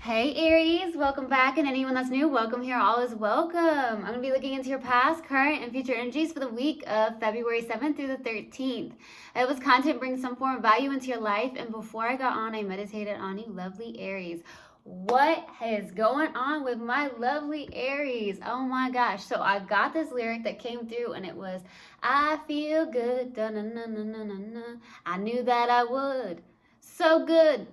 Hey Aries, welcome back, and anyone that's new, welcome here. All is welcome. I'm going to be looking into your past, current, and future energies for the week of February 7th through the 13th. It was content brings some form of value into your life, and before I got on, I meditated on you, lovely Aries. What is going on with my lovely Aries? Oh my gosh. So I got this lyric that came through, and it was, I feel good, da-na-na-na-na-na. I knew that I would. So good.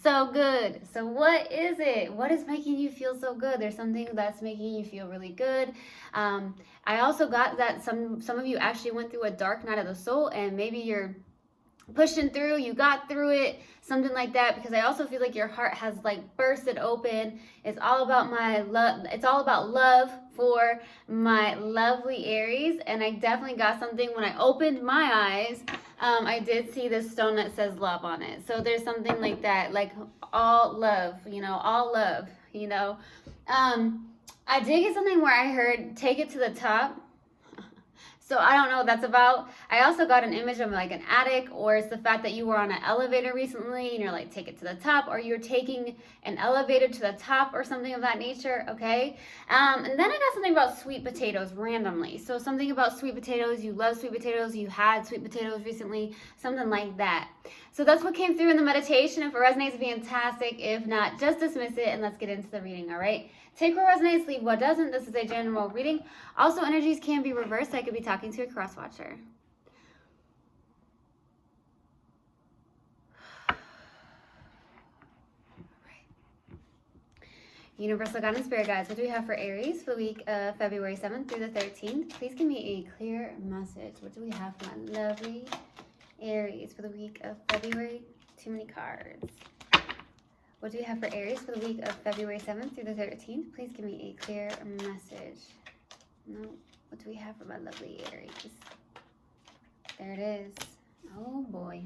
So good. So what is it? What is making you feel so good? There's something that's making you feel really good. I also got that some of you actually went through a dark night of the soul, and maybe you're pushing through, you got through it, something like that, because I also feel like your heart has like bursted open. It's all about my love. It's all about love for my lovely Aries, and I definitely got something when I opened my eyes. I did see this stone that says love on it. So there's something like that, like all love, all love, I did get something where I heard take it to the top. So I don't know what that's about. I also got an image of like an attic, or it's the fact that you were on an elevator recently and you're like, take it to the top, or you're taking an elevator to the top or something of that nature, okay? And then I got something about sweet potatoes randomly. So something about sweet potatoes, you love sweet potatoes, you had sweet potatoes recently, something like that. So that's what came through in the meditation. If it resonates, fantastic. If not, just dismiss it and let's get into the reading, all right? Take what resonates, leave what doesn't. This is a general reading. Also, energies can be reversed. I could be talking to a cross watcher. Universal God and Spirit Guides, what do we have for Aries for the week of February 7th through the 13th? Please give me a clear message. What do we have for my lovely Aries for the week of February? Too many cards. What do we have for Aries for the week of February 7th through the 13th? Please give me a clear message. No. What do we have for my lovely Aries? There it is. Oh boy.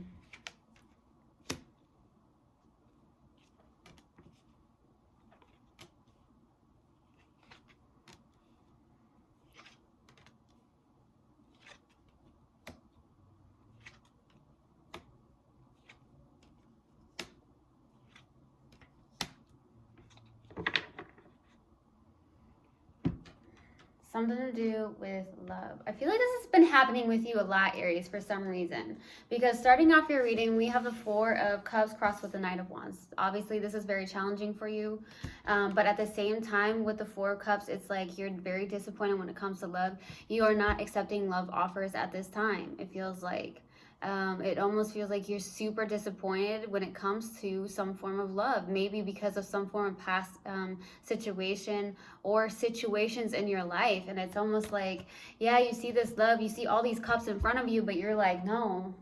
Something to do with love. I feel like this has been happening with you a lot, Aries, for some reason. Because starting off your reading, we have the Four of Cups crossed with the Knight of Wands. Obviously, this is very challenging for you. But at the same time, with the Four of Cups, it's like you're very disappointed when it comes to love. You are not accepting love offers at this time. It feels like. It almost feels like you're super disappointed when it comes to some form of love, maybe because of some form of past situation or situations in your life. And it's almost like, yeah, you see this love, you see all these cups in front of you, but you're like, no.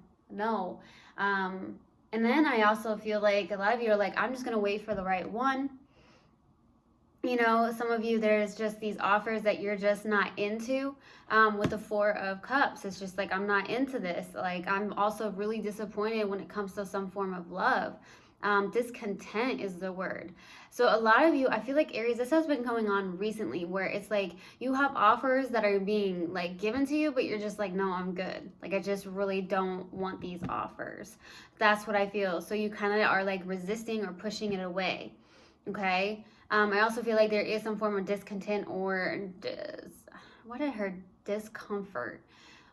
And then I also feel like a lot of you are like, I'm just going to wait for the right one. Some of you, there's just these offers that you're just not into. With the Four of Cups, it's just like, I'm not into this. Like, I'm also really disappointed when it comes to some form of love. Discontent is the word. So a lot of you, I feel like Aries, this has been going on recently, where it's like you have offers that are being like given to you, but you're just like, no, I'm good. Like, I just really don't want these offers. That's what I feel. So you kind of are like resisting or pushing it away. Okay. I also feel like there is some form of discontent or what I heard, discomfort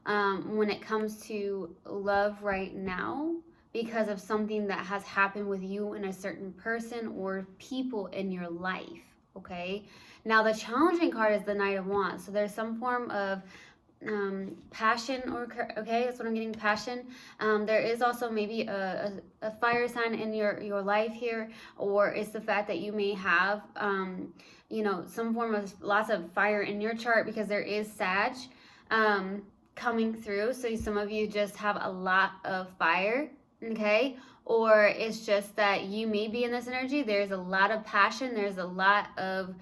when it comes to love right now, because of something that has happened with you and a certain person or people in your life. Okay. Now the challenging card is the Knight of Wands. So there's some form of passion, or okay, that's what I'm getting, passion. There is also maybe a fire sign in your life here, or it's the fact that you may have some form of lots of fire in your chart, because there is Sag coming through. So some of you just have a lot of fire, okay? Or it's just that you may be in this energy, there's a lot of passion, there's a lot of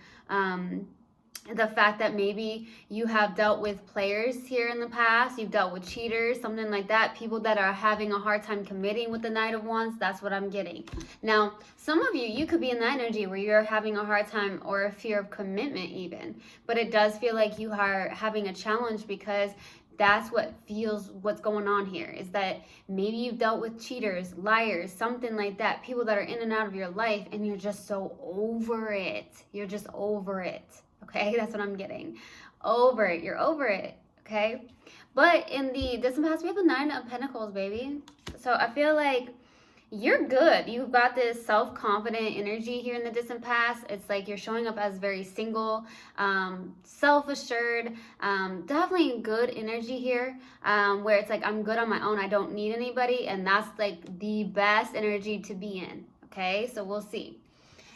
the fact that maybe you have dealt with players here in the past, you've dealt with cheaters, something like that, people that are having a hard time committing with the Knight of Wands. That's what I'm getting. Now, some of you could be in that energy where you're having a hard time or a fear of commitment even, but it does feel like you are having a challenge because That's what's going on here, is that maybe you've dealt with cheaters, liars, something like that, people that are in and out of your life, and you're just so over it. You're just over it. Okay, that's what I'm getting. Over it. You're over it. Okay, but in the distant past, we have the Nine of Pentacles, baby. So I feel like you're good. You've got this self-confident energy here in the distant past. It's like you're showing up as very single, self-assured, definitely good energy here, where it's like, I'm good on my own. I don't need anybody. And that's like the best energy to be in. Okay, so we'll see.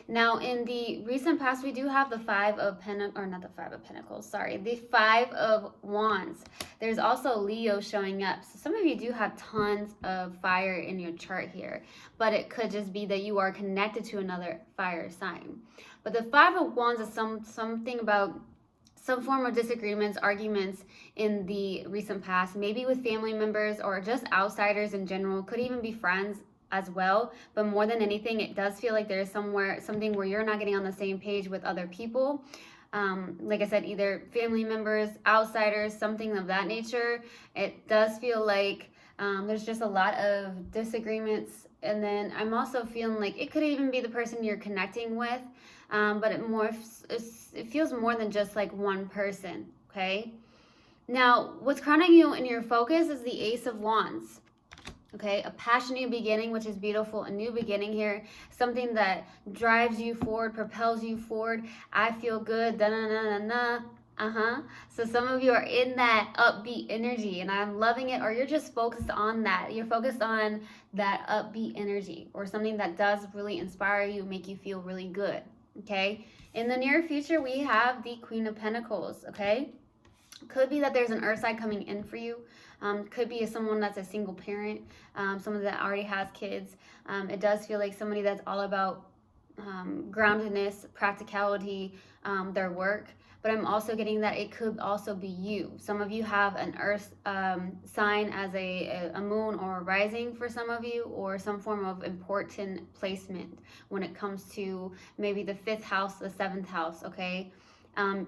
Now, in the recent past, we do have the Five of Pentacles, or not the Five of Pentacles, sorry, the Five of Wands. There's also Leo showing up. So some of you do have tons of fire in your chart here, but it could just be that you are connected to another fire sign. But the Five of Wands is something about some form of disagreements, arguments in the recent past, maybe with family members or just outsiders in general, could even be friends as well. But more than anything, it does feel like there's something where you're not getting on the same page with other people. Like I said, either family members, outsiders, something of that nature. It does feel like there's just a lot of disagreements. And then I'm also feeling like it could even be the person you're connecting with, but it feels more than just like one person, okay? Now, what's crowning you in your focus is the Ace of Wands. Okay, a passionate beginning, which is beautiful, a new beginning here, something that drives you forward, propels you forward. I feel good, da-na-na-na-na, So some of you are in that upbeat energy, and I'm loving it, or you're just focused on that. You're focused on that upbeat energy, or something that does really inspire you, make you feel really good, okay? In the near future, we have the Queen of Pentacles, okay? Could be that there's an earth side coming in for you. Could be someone that's a single parent, someone that already has kids. It does feel like somebody that's all about groundedness, practicality, their work. But I'm also getting that it could also be you. Some of you have an earth sign as a moon or a rising for some of you, or some form of important placement when it comes to maybe the 5th house, the 7th house, okay? And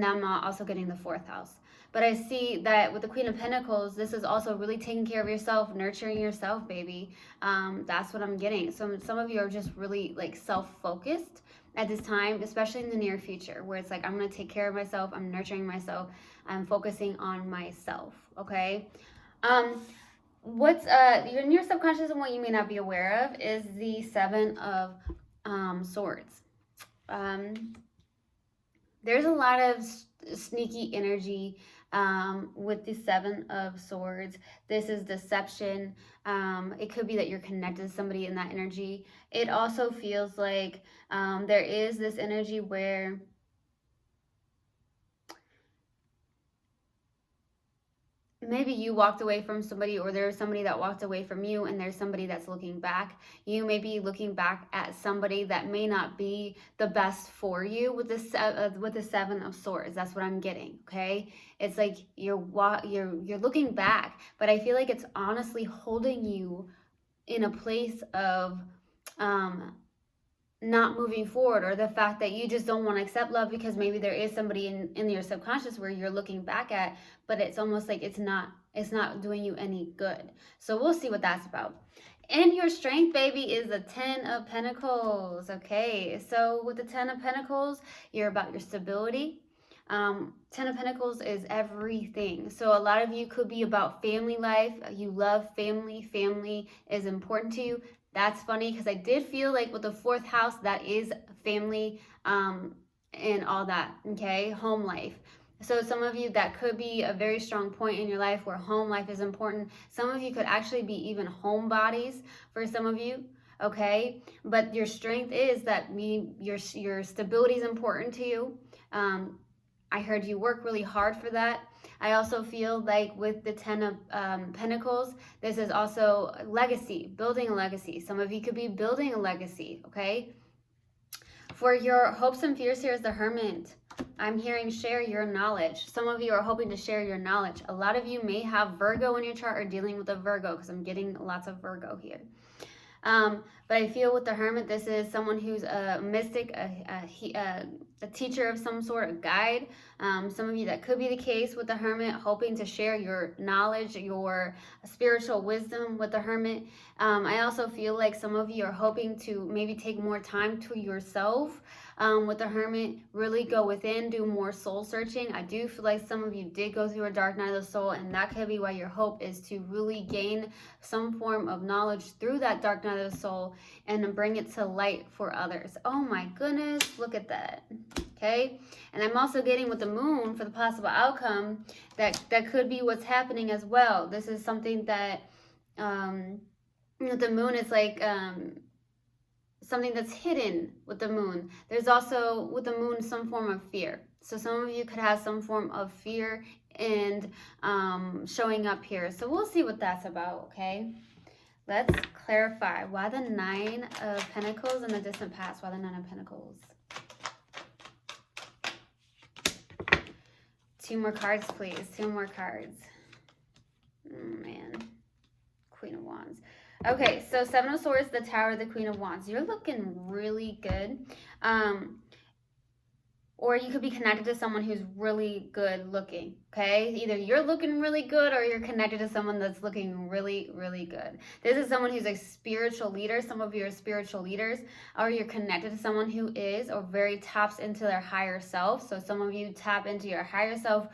I'm also getting the 4th house. But I see that with the Queen of Pentacles, this is also really taking care of yourself, nurturing yourself, baby. That's what I'm getting. So some of you are just really like self-focused at this time, especially in the near future, where it's like, I'm going to take care of myself. I'm nurturing myself. I'm focusing on myself. Okay. What's in your subconscious and what you may not be aware of is the 7 of Swords. There's a lot of sneaky energy with the 7 of Swords. This is deception. It could be that you're connected to somebody in that energy. It also feels like there is this energy where maybe you walked away from somebody, or there's somebody that walked away from you, and there's somebody that's looking back. You may be looking back at somebody that may not be the best for you with the 7 of Swords. That's what I'm getting, okay? It's like you're looking back, but I feel like it's honestly holding you in a place of not moving forward, or the fact that you just don't want to accept love because maybe there is somebody in your subconscious where you're looking back at, but it's almost like it's not doing you any good. So we'll see what that's about. And your strength, baby, is the 10 of Pentacles. Okay, so with the 10 of Pentacles, you're about your stability. 10 of Pentacles is everything. So a lot of you could be about family life. You love family. Family is important to you. That's funny because I did feel like with the 4th house, that is family and all that, okay? Home life. So some of you, that could be a very strong point in your life where home life is important. Some of you could actually be even homebodies for some of you, okay? But your strength is that your stability is important to you. I heard you work really hard for that. I also feel like with the 10 of Pentacles, this is also legacy, building a legacy. Some of you could be building a legacy, okay? For your hopes and fears, here is the Hermit. I'm hearing share your knowledge. Some of you are hoping to share your knowledge. A lot of you may have Virgo in your chart or dealing with a Virgo, because I'm getting lots of Virgo here. But I feel with the Hermit, this is someone who's a mystic, a teacher of some sort, a guide. Some of you, that could be the case with the Hermit, hoping to share your knowledge, your spiritual wisdom with the Hermit. I also feel like some of you are hoping to maybe take more time to yourself. With the Hermit, really go within, do more soul searching. I do feel like some of you did go through a dark night of the soul, and that could be why your hope is to really gain some form of knowledge through that dark night of the soul and bring it to light for others. Oh my goodness, look at that. Okay, and I'm also getting with the moon for the possible outcome that could be what's happening as well. This is something that the moon is like something that's hidden with the moon. There's also with the moon some form of fear. So some of you could have some form of fear and showing up here. So we'll see what that's about, okay? Let's clarify. Why the Nine of Pentacles in the distant past? Why the Nine of Pentacles? 2 more cards, please. 2 more cards. Oh, man. Queen of Wands. Okay, so 7 of Swords, the Tower, the Queen of Wands. You're looking really good. Or you could be connected to someone who's really good looking, okay? Either you're looking really good or you're connected to someone that's looking really, really good. This is someone who's a spiritual leader. Some of you are spiritual leaders, or you're connected to someone who is or very taps into their higher self. So some of you tap into your higher self,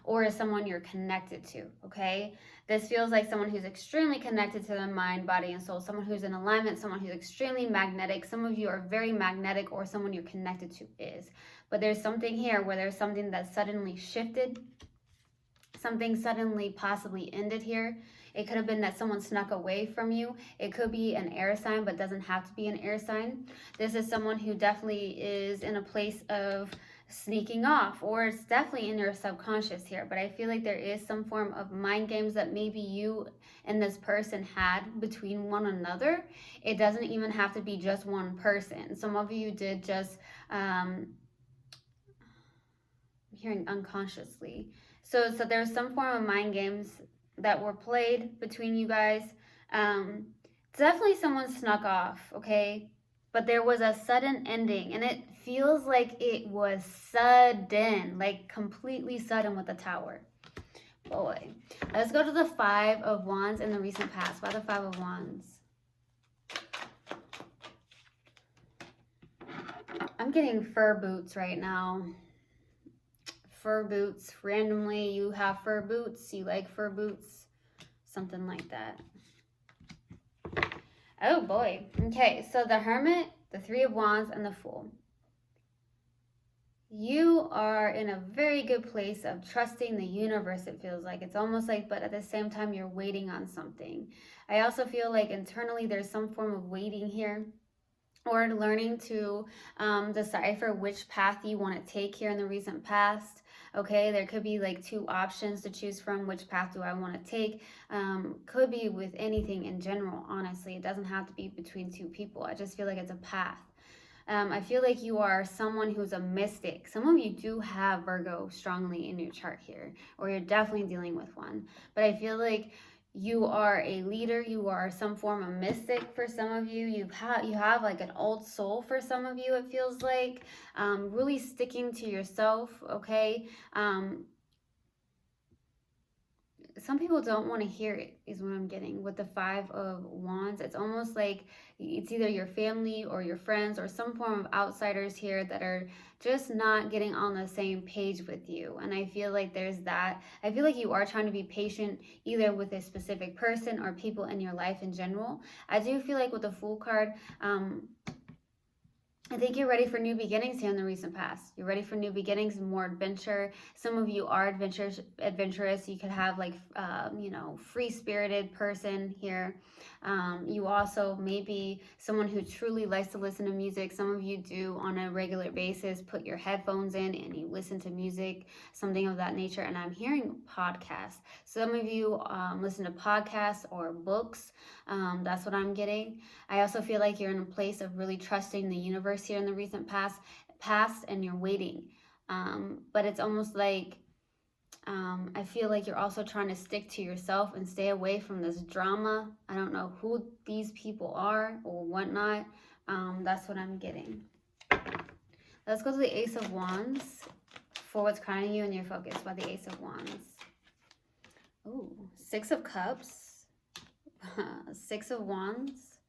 or is someone you're connected to, okay? This feels like someone who's extremely connected to their mind, body, and soul. Someone who's in alignment, someone who's extremely magnetic. Some of you are very magnetic, or someone you're connected to is. But there's something here where there's something that suddenly shifted. Something suddenly possibly ended here. It could have been that someone snuck away from you. It could be an air sign, but doesn't have to be an air sign. This is someone who definitely is in a place of sneaking off, or it's definitely in your subconscious here. But I feel like there is some form of mind games that maybe you and this person had between one another. It doesn't even have to be just one person. Some of you did just I'm hearing unconsciously. So there's some form of mind games that were played between you guys. Definitely someone snuck off, okay? But there was a sudden ending, and it feels like it was sudden, like completely sudden with the Tower. Boy. Let's go to the 5 of Wands in the recent past. Why the 5 of Wands? I'm getting fur boots right now. Fur boots. Randomly, you have fur boots. You like fur boots. Something like that. Oh boy. Okay, so the Hermit, the 3 of Wands, and the Fool. You are in a very good place of trusting the universe, it feels like. It's almost like, but at the same time, you're waiting on something. I also feel like internally there's some form of waiting here, or learning to decipher which path you want to take here in the recent past. Okay, there could be like 2 options to choose from. Which path do I want to take? Could be with anything in general, honestly. It doesn't have to be between 2 people. I just feel like it's a path. I feel like you are someone who's a mystic. Some of you do have Virgo strongly in your chart here, or you're definitely dealing with one. But I feel like you are a leader. You are some form of mystic for some of you. You have like an old soul for some of you, it feels like. Really sticking to yourself, okay? Some people don't want to hear it, is what I'm getting with the 5 of Wands. It's almost like it's either your family or your friends or some form of outsiders here that are just not getting on the same page with you. And I feel like there's that. I feel like you are trying to be patient either with a specific person or people in your life in general. I do feel like with the Fool card, I think you're ready for new beginnings here in the recent past. You're ready for new beginnings and more adventure. Some of you are adventurous. You could have like, free-spirited person here. You also may be someone who truly likes to listen to music. Some of you do on a regular basis put your headphones in and you listen to music, something of that nature. And I'm hearing podcasts. Some of you listen to podcasts or books. That's what I'm getting. I also feel like you're in a place of really trusting the universe here in the recent past, and you're waiting. But it's almost like I feel like you're also trying to stick to yourself and stay away from this drama. I don't know who these people are or whatnot. That's what I'm getting. Let's go to the Ace of Wands for what's crowning you and your focus by the Ace of Wands. Ooh, Six of Cups, Six of Wands,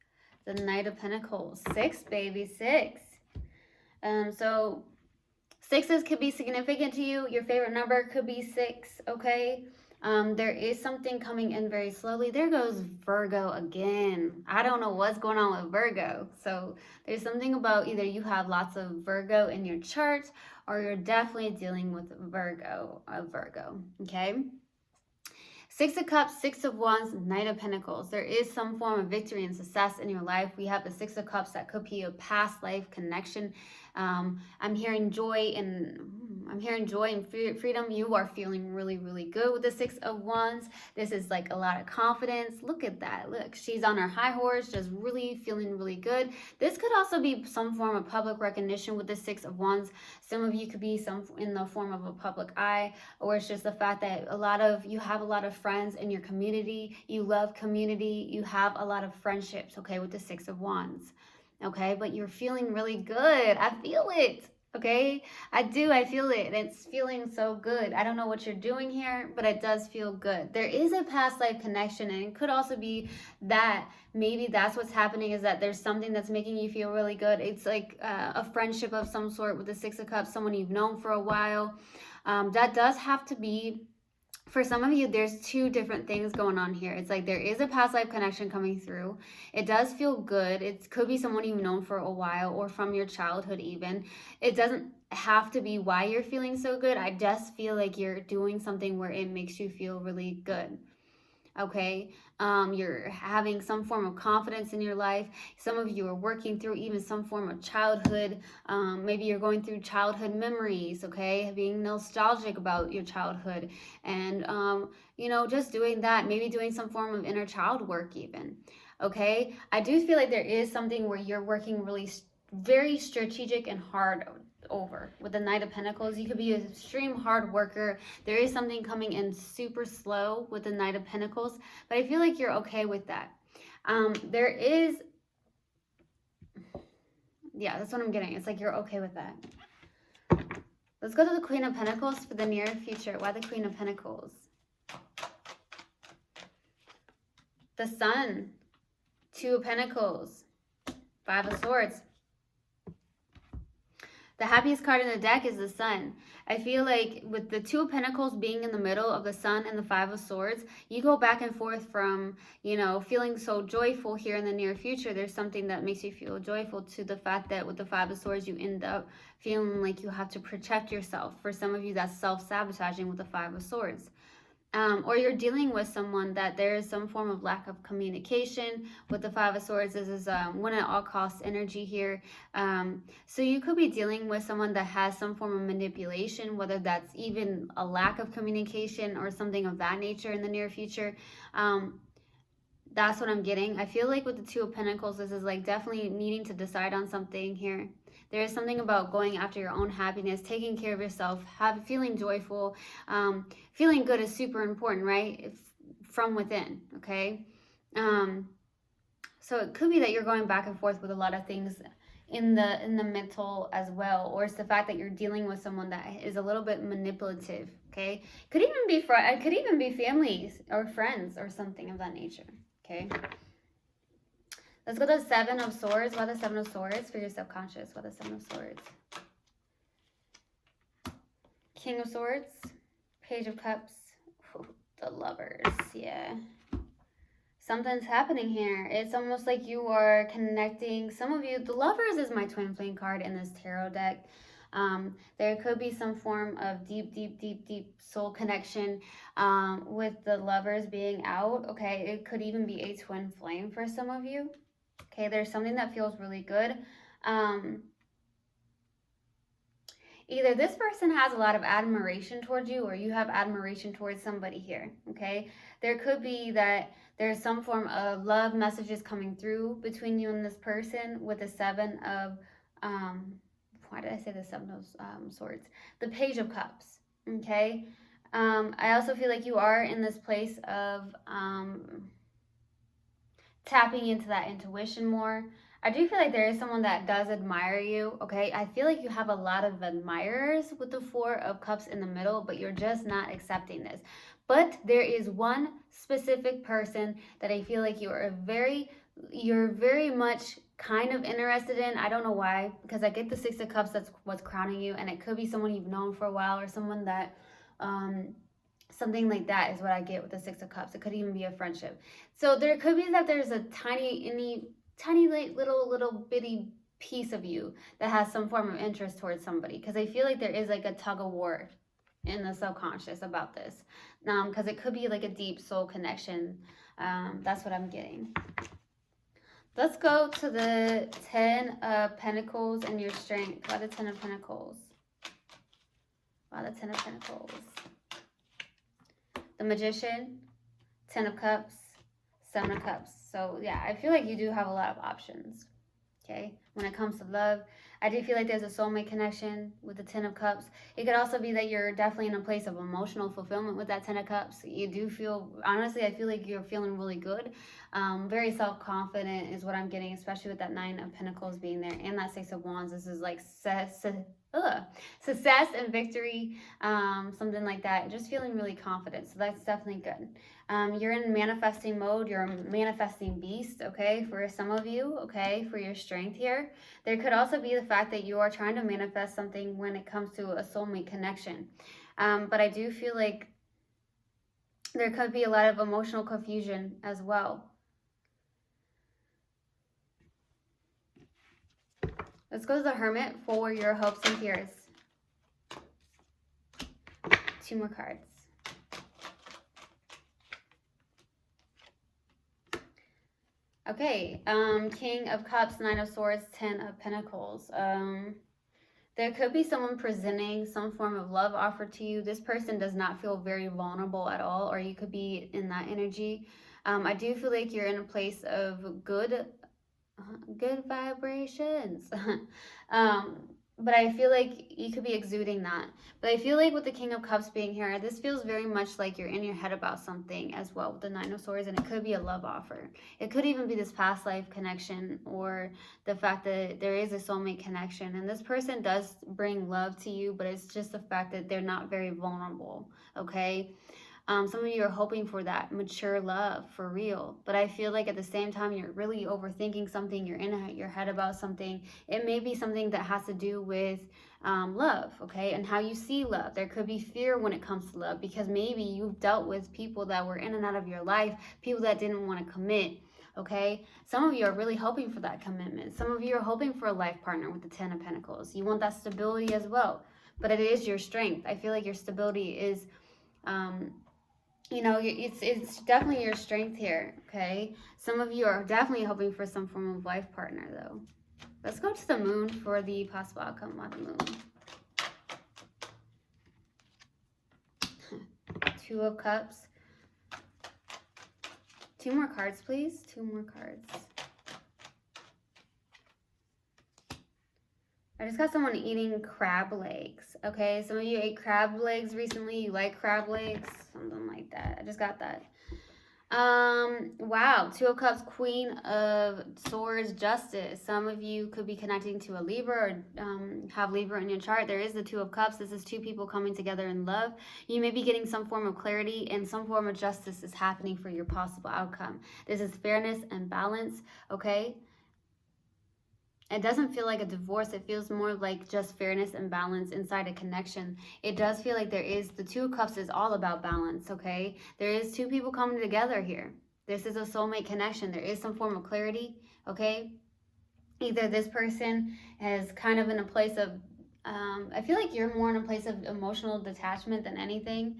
the Knight of Pentacles. 6, baby, 6. So sixes could be significant to you. Your favorite number could be 6, okay? There is something coming in very slowly. There goes Virgo again. I don't know what's going on with Virgo. So there's something about either you have lots of Virgo in your chart or you're definitely dealing with Virgo, okay? 6 of Cups, 6 of Wands, Knight of Pentacles. There is some form of victory and success in your life. We have the 6 of Cups that could be a past life connection. I'm hearing joy and freedom. You are feeling really, really good with the 6 of Wands. This is like a lot of confidence. Look at that. Look, she's on her high horse, just really feeling really good. This could also be some form of public recognition with the 6 of Wands. Some of you could be in the form of a public eye, or it's just the fact that you have a lot of friends in your community. You love community. You have a lot of friendships, okay, with the 6 of Wands. Okay, but you're feeling really good. I feel it. Okay, I feel it. It's feeling so good. I don't know what you're doing here, but it does feel good. There is a past life connection, and it could also be that maybe that's what's happening, is that there's something that's making you feel really good. It's like a friendship of some sort with the 6 of Cups, someone you've known for a while. That does have to be, for some of you, there's two different things going on here. It's like there is a past life connection coming through. It does feel good. It could be someone you've known for a while or from your childhood even. It doesn't have to be why you're feeling so good. I just feel like you're doing something where it makes you feel really good. Okay, you're having some form of confidence in your life. Some of you are working through even some form of childhood. Maybe you're going through childhood memories, okay, being nostalgic about your childhood, and just doing that, maybe doing some form of inner child work even. Okay, I do feel like there is something where you're working really very strategic and hard over with the Knight of Pentacles. You could be an extreme hard worker. There is something coming in super slow with the Knight of Pentacles, but I feel like you're okay with that. That's what I'm getting. It's like you're okay with that. Let's go to the Queen of Pentacles for the near future. Why the Queen of Pentacles? The Sun, 2 of Pentacles, 5 of Swords. The happiest card in the deck is the Sun. I feel like with the 2 of Pentacles being in the middle of the Sun and the 5 of Swords, you go back and forth from, feeling so joyful here in the near future. There's something that makes you feel joyful, to the fact that with the 5 of Swords, you end up feeling like you have to protect yourself. For some of you, that's self-sabotaging with the 5 of Swords. Or you're dealing with someone that there is some form of lack of communication. With the 5 of Swords, this is win at all costs energy here. So you could be dealing with someone that has some form of manipulation, whether that's even a lack of communication or something of that nature in the near future. That's what I'm getting. I feel like with the 2 of Pentacles, this is like definitely needing to decide on something here. There is something about going after your own happiness, taking care of yourself, feeling joyful. Feeling good is super important, right? It's from within, okay? So it could be that you're going back and forth with a lot of things in the mental as well, or it's the fact that you're dealing with someone that is a little bit manipulative, okay? Could even be families or friends or something of that nature, okay? Let's go to the 7 of Swords. Why the 7 of Swords for your subconscious? Why the 7 of Swords? King of Swords. Page of Cups. Ooh, the Lovers. Yeah. Something's happening here. It's almost like you are connecting. Some of you, the Lovers is my twin flame card in this tarot deck. There could be some form of deep soul connection with the Lovers being out. Okay, it could even be a twin flame for some of you. Okay, there's something that feels really good. Either this person has a lot of admiration towards you, or you have admiration towards somebody here, okay? There could be that there's some form of love messages coming through between you and this person with the 7 of, why did I say the 7 of Swords? The Page of Cups, okay? I also feel like you are in this place of tapping into that intuition more. I do feel like there is someone that does admire you, okay? I feel like you have a lot of admirers with the Four of Cups in the middle, but you're just not accepting this. But there is one specific person that I feel like you're very much kind of interested in. I don't know why, because I get the Six of Cups, that's what's crowning you, and it could be someone you've known for a while or someone that something like that is what I get with the Six of Cups. It could even be a friendship. So there could be that there's a tiny little bitty piece of you that has some form of interest towards somebody, because I feel like there is like a tug of war in the subconscious about this, because it could be like a deep soul connection. That's what I'm getting. Let's go to the 10 of Pentacles and your strength. Why the 10 of Pentacles? Why the 10 of Pentacles? The Magician, 10 of Cups, 7 of Cups. So yeah, I feel like you do have a lot of options, okay? When it comes to love, I do feel like there's a soulmate connection with the 10 of Cups. It could also be that you're definitely in a place of emotional fulfillment with that 10 of Cups. You do feel, honestly, I feel like you're feeling really good. Very self-confident is what I'm getting, especially with that 9 of Pentacles being there and that 6 of Wands. This is like success and victory, something like that. Just feeling really confident. So that's definitely good. You're in manifesting mode. You're a manifesting beast, okay, for some of you, okay, for your strength here. There could also be the fact that you are trying to manifest something when it comes to a soulmate connection. But I do feel like there could be a lot of emotional confusion as well. Let's go to the Hermit for your hopes and fears. 2 more cards. Okay, King of Cups, 9 of Swords, 10 of Pentacles. There could be someone presenting some form of love offer to you. This person does not feel very vulnerable at all, or you could be in that energy. I do feel like you're in a place of good vibrations. But I feel like you could be exuding that. But I feel like with the King of Cups being here, this feels very much like you're in your head about something as well with the 9 of Swords, and it could be a love offer. It could even be this past life connection, or the fact that there is a soulmate connection. And this person does bring love to you, but it's just the fact that they're not very vulnerable, okay? Some of you are hoping for that mature love for real, but I feel like at the same time you're really overthinking something. You're in your head about something. It may be something that has to do with love, okay, and how you see love. There could be fear when it comes to love, because maybe you've dealt with people that were in and out of your life, people that didn't want to commit. Okay, some of you are really hoping for that commitment. Some of you are hoping for a life partner with the 10 of Pentacles. You want that stability as well, but it is your strength. I feel like your stability is you know, it's definitely your strength here, okay? Some of you are definitely hoping for some form of life partner, though. Let's go to the Moon for the possible outcome on the Moon. 2 of Cups. 2 more cards, please. 2 more cards. I just got someone eating crab legs, okay? Some of you ate crab legs recently. You like crab legs, something like that. I just got that. Wow, 2 of Cups, Queen of Swords, Justice. Some of you could be connecting to a Libra, or have Libra in your chart. There is the 2 of Cups. This is 2 people coming together in love. You may be getting some form of clarity, and some form of justice is happening for your possible outcome. This is fairness and balance, okay? It doesn't feel like a divorce. It feels more like just fairness and balance inside a connection. It does feel like there is, the 2 of Cups is all about balance, okay? There is 2 people coming together here. This is a soulmate connection. There is some form of clarity, okay? Either this person is kind of in a place of, I feel like you're more in a place of emotional detachment than anything.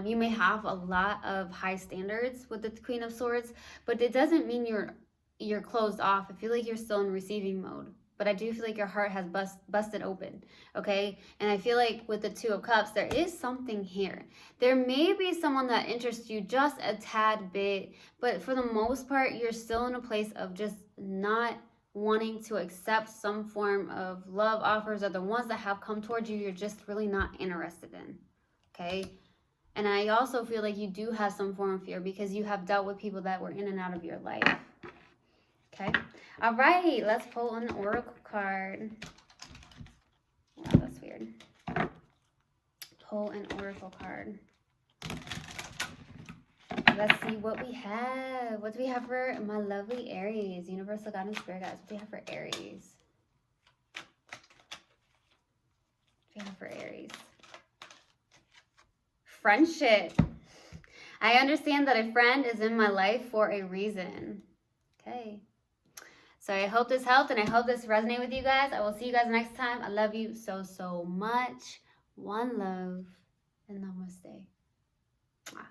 You may have a lot of high standards with the Queen of Swords, but it doesn't mean you're closed off. I feel like you're still in receiving mode, but I do feel like your heart has busted open, okay? And I feel like with the 2 of Cups, there is something here. There may be someone that interests you just a tad bit, but for the most part, you're still in a place of just not wanting to accept some form of love offers, or the ones that have come towards you, you're just really not interested in, okay? And I also feel like you do have some form of fear because you have dealt with people that were in and out of your life. Okay. All right. Let's pull an oracle card. Wow, that's weird. Pull an oracle card. Let's see what we have. What do we have for my lovely Aries? Universal God and Spirit guides. What do we have for Aries? What do we have for Aries? Friendship. I understand that a friend is in my life for a reason. Okay. So I hope this helped and I hope this resonated with you guys. I will see you guys next time. I love you so, so much. One love and namaste. Mwah.